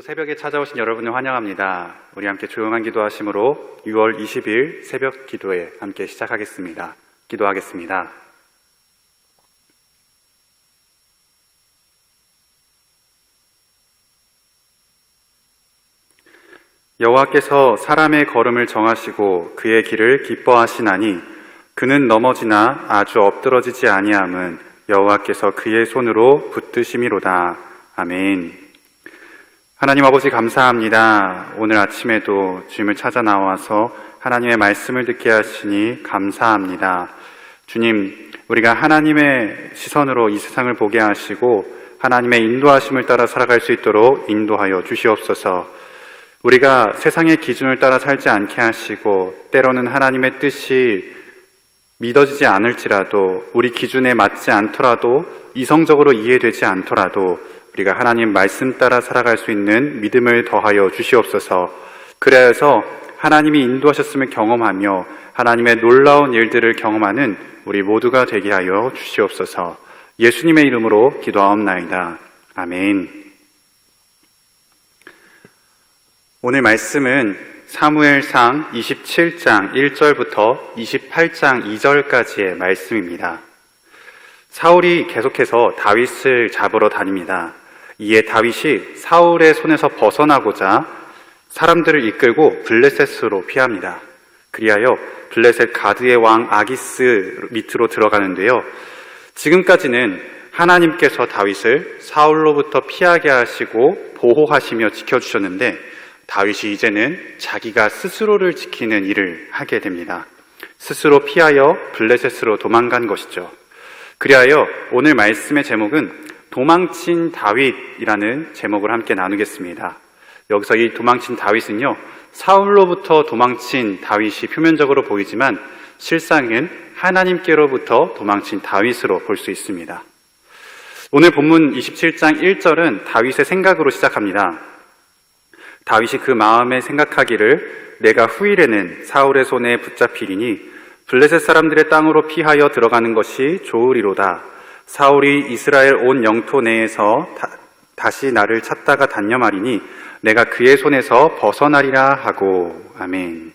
오늘도 새벽에 찾아오신 여러분을 환영합니다. 우리 함께 조용한 기도하심으로 6월 20일 새벽 기도에 함께 시작하겠습니다. 기도하겠습니다. 여호와께서 사람의 걸음을 정하시고 그의 길을 기뻐하시나니 그는 넘어지나 아주 엎드러지지 아니함은 여호와께서 그의 손으로 붙드심이로다. 아멘. 하나님 아버지 감사합니다. 오늘 아침에도 주님을 찾아 나와서 하나님의 말씀을 듣게 하시니 감사합니다. 주님, 우리가 하나님의 시선으로 이 세상을 보게 하시고 하나님의 인도하심을 따라 살아갈 수 있도록 인도하여 주시옵소서. 우리가 세상의 기준을 따라 살지 않게 하시고 때로는 하나님의 뜻이 믿어지지 않을지라도 우리 기준에 맞지 않더라도 이성적으로 이해되지 않더라도 우리가 하나님 말씀 따라 살아갈 수 있는 믿음을 더하여 주시옵소서. 그래서 하나님이 인도하셨음을 경험하며 하나님의 놀라운 일들을 경험하는 우리 모두가 되게 하여 주시옵소서. 예수님의 이름으로 기도하옵나이다. 아멘. 오늘 말씀은 사무엘상 27장 1절부터 28장 2절까지의 말씀입니다. 사울이 계속해서 다윗을 잡으러 다닙니다. 이에 다윗이 사울의 손에서 벗어나고자 사람들을 이끌고 블레셋으로 피합니다. 그리하여 블레셋 가드의 왕 아기스 밑으로 들어가는데요. 지금까지는 하나님께서 다윗을 사울로부터 피하게 하시고 보호하시며 지켜주셨는데 다윗이 이제는 자기가 스스로를 지키는 일을 하게 됩니다. 스스로 피하여 블레셋으로 도망간 것이죠. 그리하여 오늘 말씀의 제목은 도망친 다윗이라는 제목을 함께 나누겠습니다. 여기서 이 도망친 다윗은요, 사울로부터 도망친 다윗이 표면적으로 보이지만 실상은 하나님께로부터 도망친 다윗으로 볼 수 있습니다. 오늘 본문 27장 1절은 다윗의 생각으로 시작합니다. 다윗이 그 마음에 생각하기를 내가 후일에는 사울의 손에 붙잡히리니 블레셋 사람들의 땅으로 피하여 들어가는 것이 좋으리로다. 사울이 이스라엘 온 영토 내에서 다시 나를 찾다가 단념하리니 내가 그의 손에서 벗어나리라 하고. 아멘.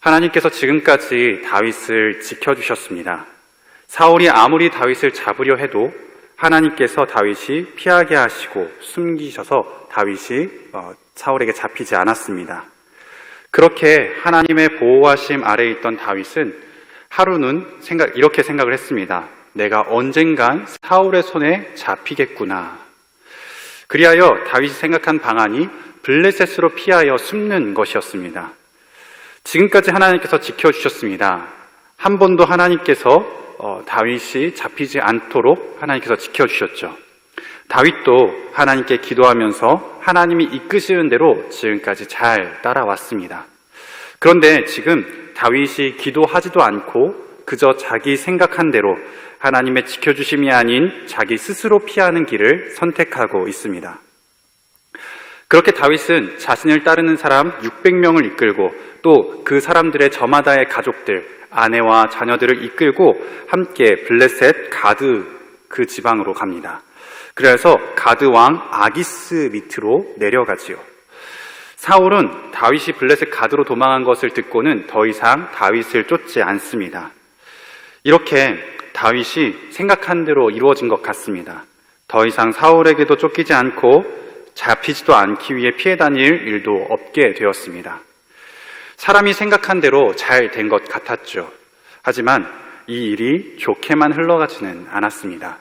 하나님께서 지금까지 다윗을 지켜주셨습니다. 사울이 아무리 다윗을 잡으려 해도 하나님께서 다윗이 피하게 하시고 숨기셔서 다윗이 사울에게 잡히지 않았습니다. 그렇게 하나님의 보호하심 아래에 있던 다윗은 하루는 이렇게 생각을 했습니다. 내가 언젠간 사울의 손에 잡히겠구나. 그리하여 다윗이 생각한 방안이 블레셋으로 피하여 숨는 것이었습니다. 지금까지 하나님께서 지켜주셨습니다. 한 번도 하나님께서 다윗이 잡히지 않도록 하나님께서 지켜주셨죠. 다윗도 하나님께 기도하면서 하나님이 이끄시는 대로 지금까지 잘 따라왔습니다. 그런데 지금 다윗이 기도하지도 않고 그저 자기 생각한 대로 하나님의 지켜주심이 아닌 자기 스스로 피하는 길을 선택하고 있습니다. 그렇게 다윗은 자신을 따르는 사람 600명을 이끌고 또 그 사람들의 저마다의 가족들, 아내와 자녀들을 이끌고 함께 블레셋 가드 그 지방으로 갑니다. 그래서 가드 왕 아기스 밑으로 내려가지요. 사울은 다윗이 블레셋 가드로 도망한 것을 듣고는 더 이상 다윗을 쫓지 않습니다. 이렇게 다윗이 생각한 대로 이루어진 것 같습니다. 더 이상 사울에게도 쫓기지 않고 잡히지도 않기 위해 피해 다닐 일도 없게 되었습니다. 사람이 생각한 대로 잘 된 것 같았죠. 하지만 이 일이 좋게만 흘러가지는 않았습니다.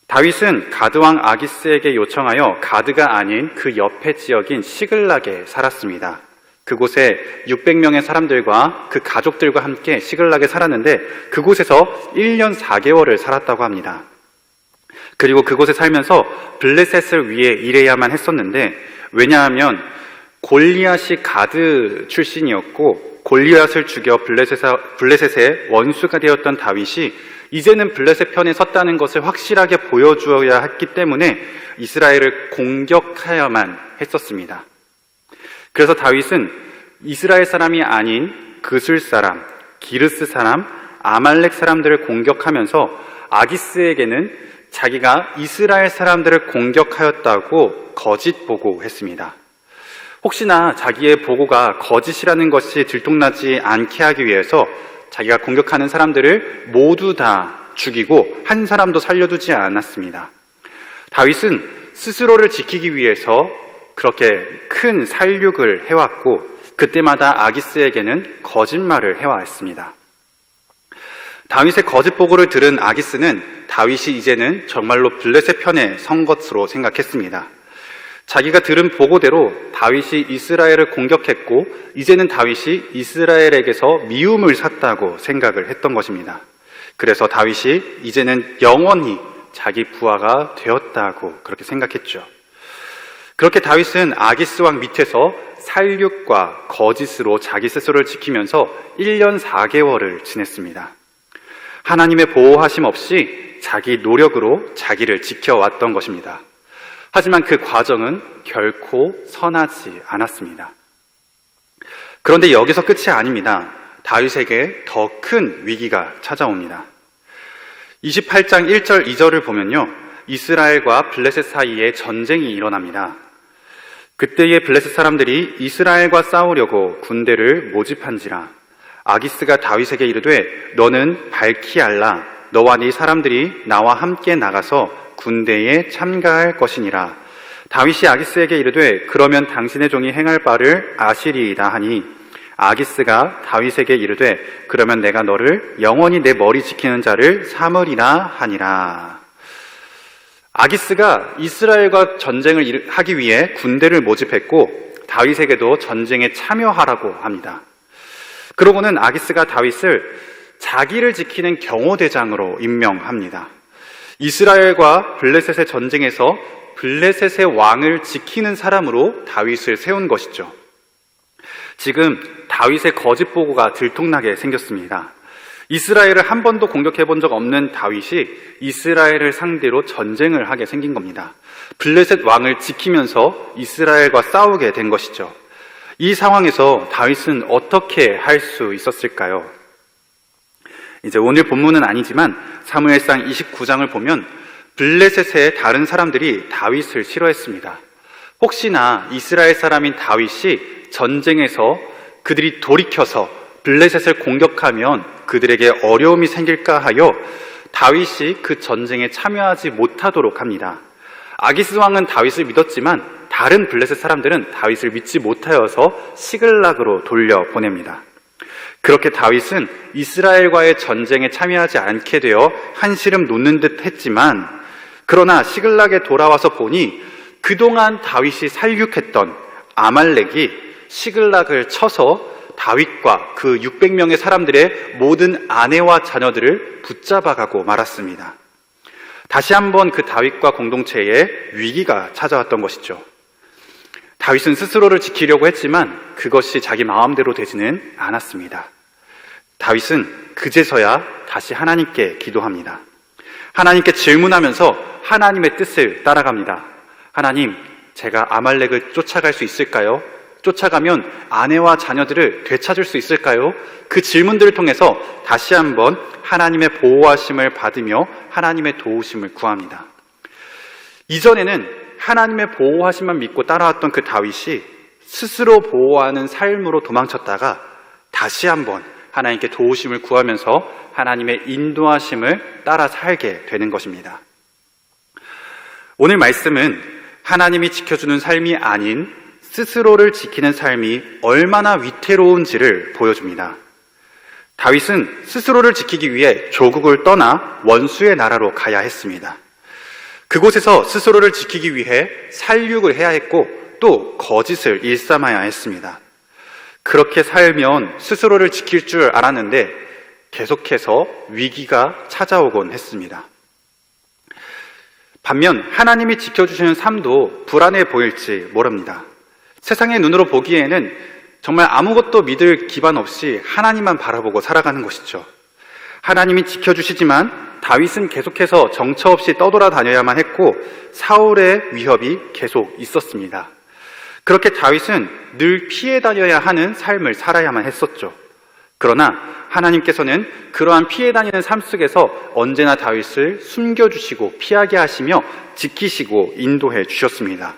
다윗은 가드왕 아기스에게 요청하여 가드가 아닌 그 옆에 지역인 시글락에 살았습니다. 그곳에 600명의 사람들과 그 가족들과 함께 시글락에 살았는데 그곳에서 1년 4개월을 살았다고 합니다. 그리고 그곳에 살면서 블레셋을 위해 일해야만 했었는데 왜냐하면 골리앗이 가드 출신이었고 골리앗을 죽여 블레셋의 원수가 되었던 다윗이 이제는 블레셋 편에 섰다는 것을 확실하게 보여주어야 했기 때문에 이스라엘을 공격하여야만 했었습니다. 그래서 다윗은 이스라엘 사람이 아닌 그술 사람, 기르스 사람, 아말렉 사람들을 공격하면서 아기스에게는 자기가 이스라엘 사람들을 공격하였다고 거짓 보고했습니다. 혹시나 자기의 보고가 거짓이라는 것이 들통나지 않게 하기 위해서 자기가 공격하는 사람들을 모두 다 죽이고 한 사람도 살려두지 않았습니다. 다윗은 스스로를 지키기 위해서 그렇게 큰 살육을 해왔고 그때마다 아기스에게는 거짓말을 해왔습니다. 다윗의 거짓 보고를 들은 아기스는 다윗이 이제는 정말로 블레셋 편에 선 것으로 생각했습니다. 자기가 들은 보고대로 다윗이 이스라엘을 공격했고 이제는 다윗이 이스라엘에게서 미움을 샀다고 생각을 했던 것입니다. 그래서 다윗이 이제는 영원히 자기 부하가 되었다고 그렇게 생각했죠. 그렇게 다윗은 아기스 왕 밑에서 살육과 거짓으로 자기 스스로를 지키면서 1년 4개월을 지냈습니다. 하나님의 보호하심 없이 자기 노력으로 자기를 지켜왔던 것입니다. 하지만 그 과정은 결코 선하지 않았습니다. 그런데 여기서 끝이 아닙니다. 다윗에게 더 큰 위기가 찾아옵니다. 28장 1절 2절을 보면요, 이스라엘과 블레셋 사이에 전쟁이 일어납니다. 그때의 블레셋 사람들이 이스라엘과 싸우려고 군대를 모집한지라 아기스가 다윗에게 이르되 너는 밝히 알라 너와 네 사람들이 나와 함께 나가서 군대에 참가할 것이니라. 다윗이 아기스에게 이르되 그러면 당신의 종이 행할 바를 아시리이다 하니 아기스가 다윗에게 이르되 그러면 내가 너를 영원히 내 머리 지키는 자를 삼으리라 하니라. 아기스가 이스라엘과 전쟁을 하기 위해 군대를 모집했고 다윗에게도 전쟁에 참여하라고 합니다. 그러고는 아기스가 다윗을 자기를 지키는 경호대장으로 임명합니다. 이스라엘과 블레셋의 전쟁에서 블레셋의 왕을 지키는 사람으로 다윗을 세운 것이죠. 지금 다윗의 거짓 보고가 들통나게 생겼습니다. 이스라엘을 한 번도 공격해 본 적 없는 다윗이 이스라엘을 상대로 전쟁을 하게 생긴 겁니다. 블레셋 왕을 지키면서 이스라엘과 싸우게 된 것이죠. 이 상황에서 다윗은 어떻게 할 수 있었을까요? 이제 오늘 본문은 아니지만 사무엘상 29장을 보면 블레셋의 다른 사람들이 다윗을 싫어했습니다. 혹시나 이스라엘 사람인 다윗이 전쟁에서 그들이 돌이켜서 블레셋을 공격하면 그들에게 어려움이 생길까 하여 다윗이 그 전쟁에 참여하지 못하도록 합니다. 아기스 왕은 다윗을 믿었지만 다른 블레셋 사람들은 다윗을 믿지 못하여서 시글락으로 돌려보냅니다. 그렇게 다윗은 이스라엘과의 전쟁에 참여하지 않게 되어 한시름 놓는 듯 했지만 그러나 시글락에 돌아와서 보니 그동안 다윗이 살육했던 아말렉이 시글락을 쳐서 다윗과 그 600명의 사람들의 모든 아내와 자녀들을 붙잡아가고 말았습니다. 다시 한번 그 다윗과 공동체에 위기가 찾아왔던 것이죠. 다윗은 스스로를 지키려고 했지만 그것이 자기 마음대로 되지는 않았습니다. 다윗은 그제서야 다시 하나님께 기도합니다. 하나님께 질문하면서 하나님의 뜻을 따라갑니다. 하나님, 제가 아말렉을 쫓아갈 수 있을까요? 쫓아가면 아내와 자녀들을 되찾을 수 있을까요? 그 질문들을 통해서 다시 한번 하나님의 보호하심을 받으며 하나님의 도우심을 구합니다. 이전에는 하나님의 보호하심만 믿고 따라왔던 그 다윗이 스스로 보호하는 삶으로 도망쳤다가 다시 한번 하나님께 도우심을 구하면서 하나님의 인도하심을 따라 살게 되는 것입니다. 오늘 말씀은 하나님이 지켜주는 삶이 아닌 스스로를 지키는 삶이 얼마나 위태로운지를 보여줍니다. 다윗은 스스로를 지키기 위해 조국을 떠나 원수의 나라로 가야 했습니다. 그곳에서 스스로를 지키기 위해 살육을 해야 했고 또 거짓을 일삼아야 했습니다. 그렇게 살면 스스로를 지킬 줄 알았는데 계속해서 위기가 찾아오곤 했습니다. 반면 하나님이 지켜주시는 삶도 불안해 보일지 모릅니다. 세상의 눈으로 보기에는 정말 아무것도 믿을 기반 없이 하나님만 바라보고 살아가는 것이죠. 하나님이 지켜주시지만 다윗은 계속해서 정처 없이 떠돌아다녀야만 했고 사울의 위협이 계속 있었습니다. 그렇게 다윗은 늘 피해 다녀야 하는 삶을 살아야만 했었죠. 그러나 하나님께서는 그러한 피해 다니는 삶 속에서 언제나 다윗을 숨겨주시고 피하게 하시며 지키시고 인도해 주셨습니다.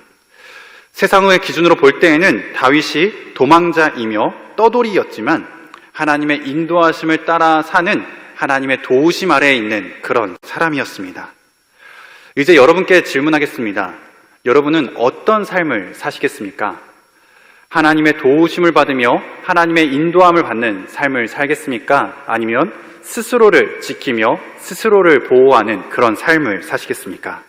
세상의 기준으로 볼 때에는 다윗이 도망자이며 떠돌이였지만 하나님의 인도하심을 따라 사는 하나님의 도우심 아래에 있는 그런 사람이었습니다. 이제 여러분께 질문하겠습니다. 여러분은 어떤 삶을 사시겠습니까? 하나님의 도우심을 받으며 하나님의 인도함을 받는 삶을 살겠습니까? 아니면 스스로를 지키며 스스로를 보호하는 그런 삶을 사시겠습니까?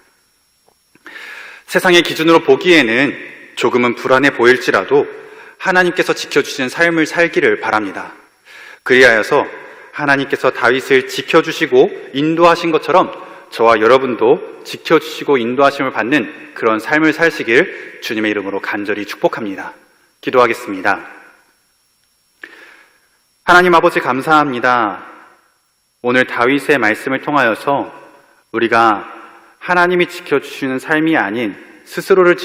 세상의 기준으로 보기에는 조금은 불안해 보일지라도 하나님께서 지켜주시는 삶을 살기를 바랍니다. 그리하여서 하나님께서 다윗을 지켜주시고 인도하신 것처럼 저와 여러분도 지켜주시고 인도하심을 받는 그런 삶을 사시길 주님의 이름으로 간절히 축복합니다. 기도하겠습니다. 하나님 아버지 감사합니다. 오늘 다윗의 말씀을 통하여서 우리가 하나님이 지켜주시는 삶이 아닌 스스로를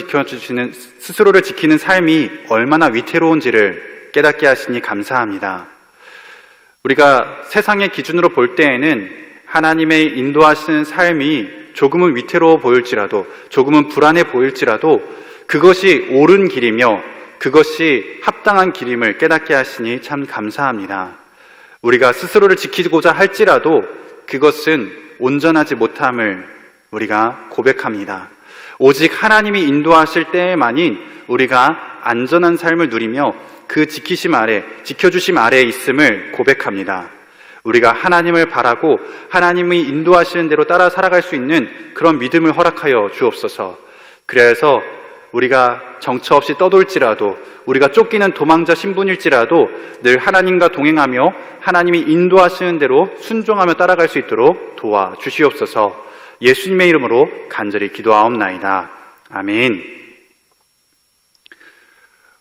지키는 삶이 얼마나 위태로운지를 깨닫게 하시니 감사합니다. 우리가 세상의 기준으로 볼 때에는 하나님의 인도하시는 삶이 조금은 위태로워 보일지라도, 조금은 불안해 보일지라도 그것이 옳은 길이며 그것이 합당한 길임을 깨닫게 하시니 참 감사합니다. 우리가 스스로를 지키고자 할지라도 그것은 온전하지 못함을 우리가 고백합니다. 오직 하나님이 인도하실 때에만이 우리가 안전한 삶을 누리며 그 지켜주심 아래에 있음을 고백합니다. 우리가 하나님을 바라고 하나님이 인도하시는 대로 따라 살아갈 수 있는 그런 믿음을 허락하여 주옵소서. 그래서 우리가 정처 없이 떠돌지라도, 우리가 쫓기는 도망자 신분일지라도 늘 하나님과 동행하며 하나님이 인도하시는 대로 순종하며 따라갈 수 있도록 도와주시옵소서. 예수님의 이름으로 간절히 기도하옵나이다. 아멘.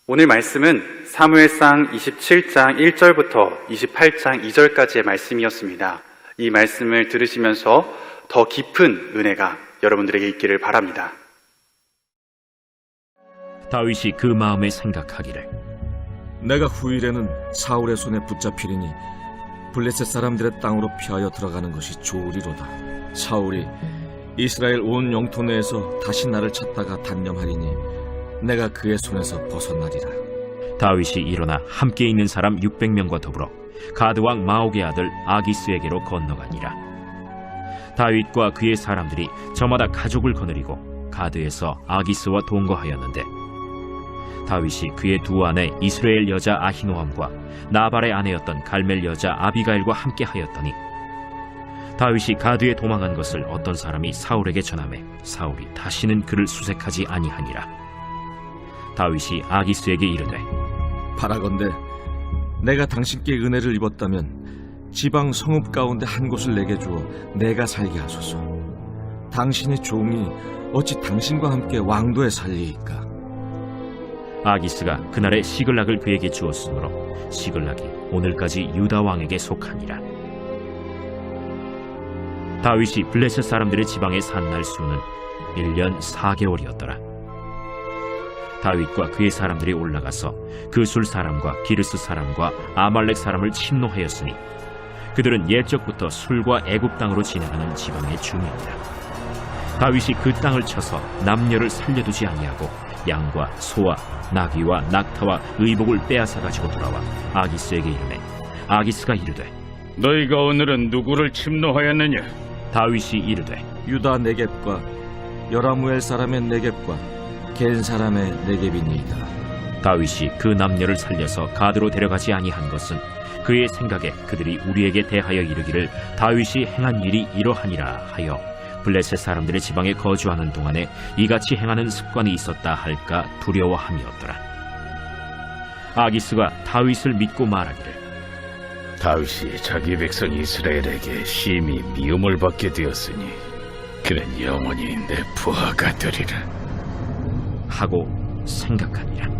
오늘 말씀은 사무엘상 27장 1절부터 28장 2절까지의 말씀이었습니다. 이 말씀을 들으시면서 더 깊은 은혜가 여러분들에게 있기를 바랍니다. 다윗이 그 마음에 생각하기를, 내가 후일에는 사울의 손에 붙잡히리니 블레셋 사람들의 땅으로 피하여 들어가는 것이 좋으리로다. 사울이 이스라엘 온 영토 내에서 다시 나를 찾다가 단념하리니 내가 그의 손에서 벗어나리라. 다윗이 일어나 함께 있는 사람 600명과 더불어 가드왕 마옥의 아들 아기스에게로 건너가니라. 다윗과 그의 사람들이 저마다 가족을 거느리고 가드에서 아기스와 동거하였는데, 다윗이 그의 두 아내 이스라엘 여자 아히노함과 나발의 아내였던 갈멜 여자 아비가일과 함께 하였더니, 다윗이 가드에 도망한 것을 어떤 사람이 사울에게 전하매 사울이 다시는 그를 수색하지 아니하니라. 다윗이 아기스에게 이르되, 바라건대 내가 당신께 은혜를 입었다면 지방 성읍 가운데 한 곳을 내게 주어 내가 살게 하소서. 당신의 종이 어찌 당신과 함께 왕도에 살리이까? 아기스가 그날에 시글락을 그에게 주었으므로 시글락이 오늘까지 유다 왕에게 속하니라. 다윗이 블레셋 사람들의 지방에 산 날 수는 1년 4개월이었더라. 다윗과 그의 사람들이 올라가서 그술 사람과 기르스 사람과 아말렉 사람을 침노하였으니 그들은 옛적부터 술과 애굽 땅으로 지나가는 지방의 주민이라. 다윗이 그 땅을 쳐서 남녀를 살려두지 아니하고 양과 소와 나귀와 낙타와 의복을 빼앗아 가지고 돌아와 아기스에게 이르매, 아기스가 이르되, 너희가 오늘은 누구를 침노하였느냐? 다윗이 이르되, 유다 네겝과 여라무엘 사람의 네겝과 겐 사람의 네겝이니이다. 다윗이 그 남녀를 살려서 가드로 데려가지 아니한 것은 그의 생각에 그들이 우리에게 대하여 이르기를 다윗이 행한 일이 이러하니라 하여 블레셋 사람들의 지방에 거주하는 동안에 이같이 행하는 습관이 있었다 할까 두려워함이었더라. 아기스가 다윗을 믿고 말하기를, 다윗이 자기 백성 이스라엘에게 심히 미움을 받게 되었으니 그는 영원히 내 부하가 되리라 하고 생각하니라.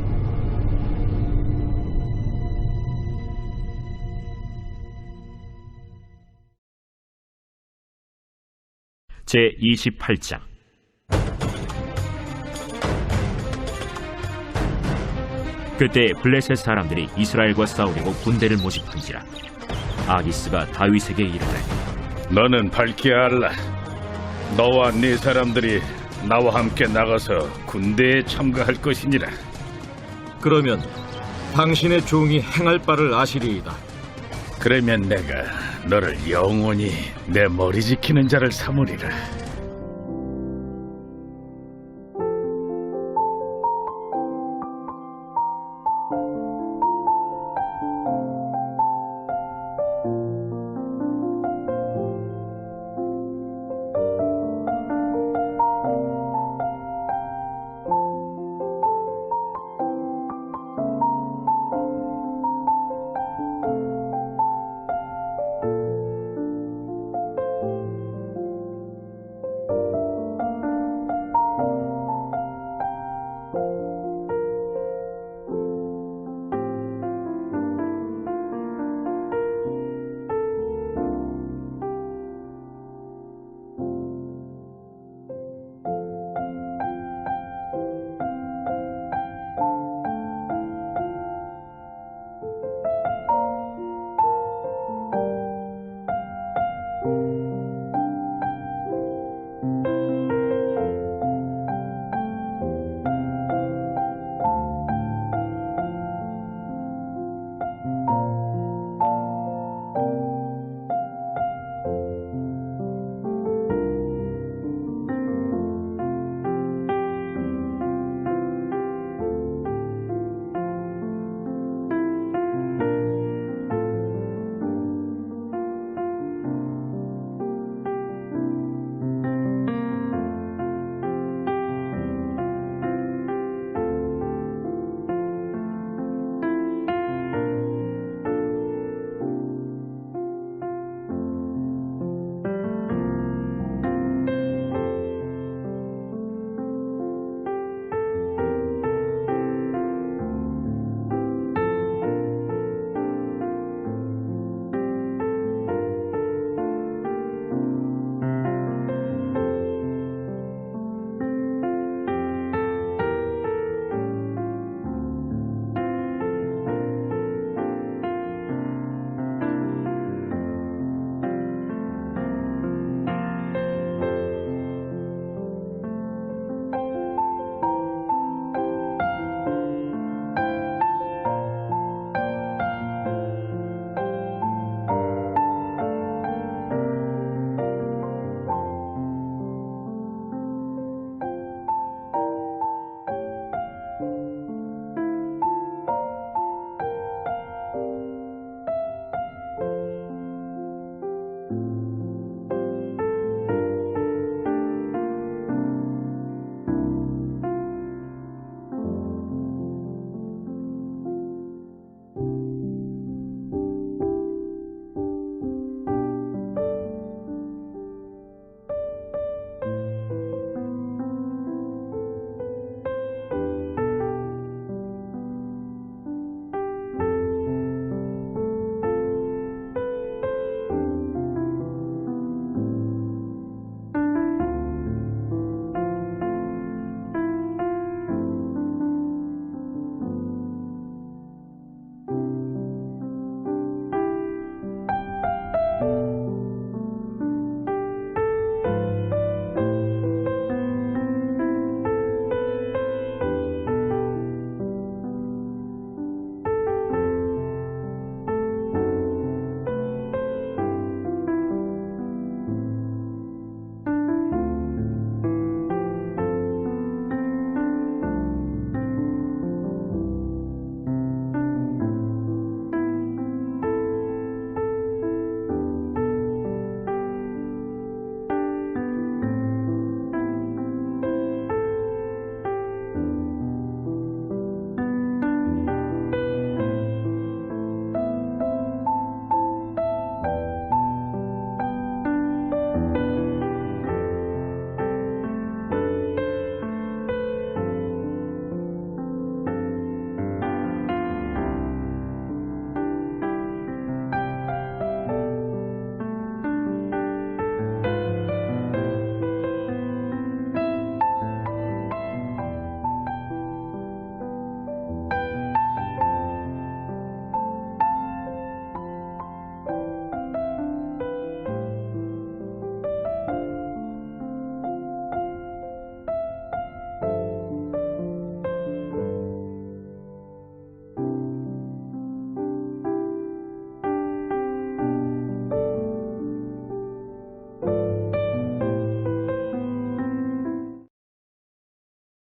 제28장. 그때 블레셋 사람들이 이스라엘과 싸우려고 군대를 모집한지라. 아기스가 다윗에게 이르되 너는 밝게 알라. 너와 네 사람들이 나와 함께 나가서 군대에 참가할 것이니라. 그러면 당신의 종이 행할 바를 아시리이다. 그러면 내가 너를 영원히 내 머리 지키는 자를 삼으리라.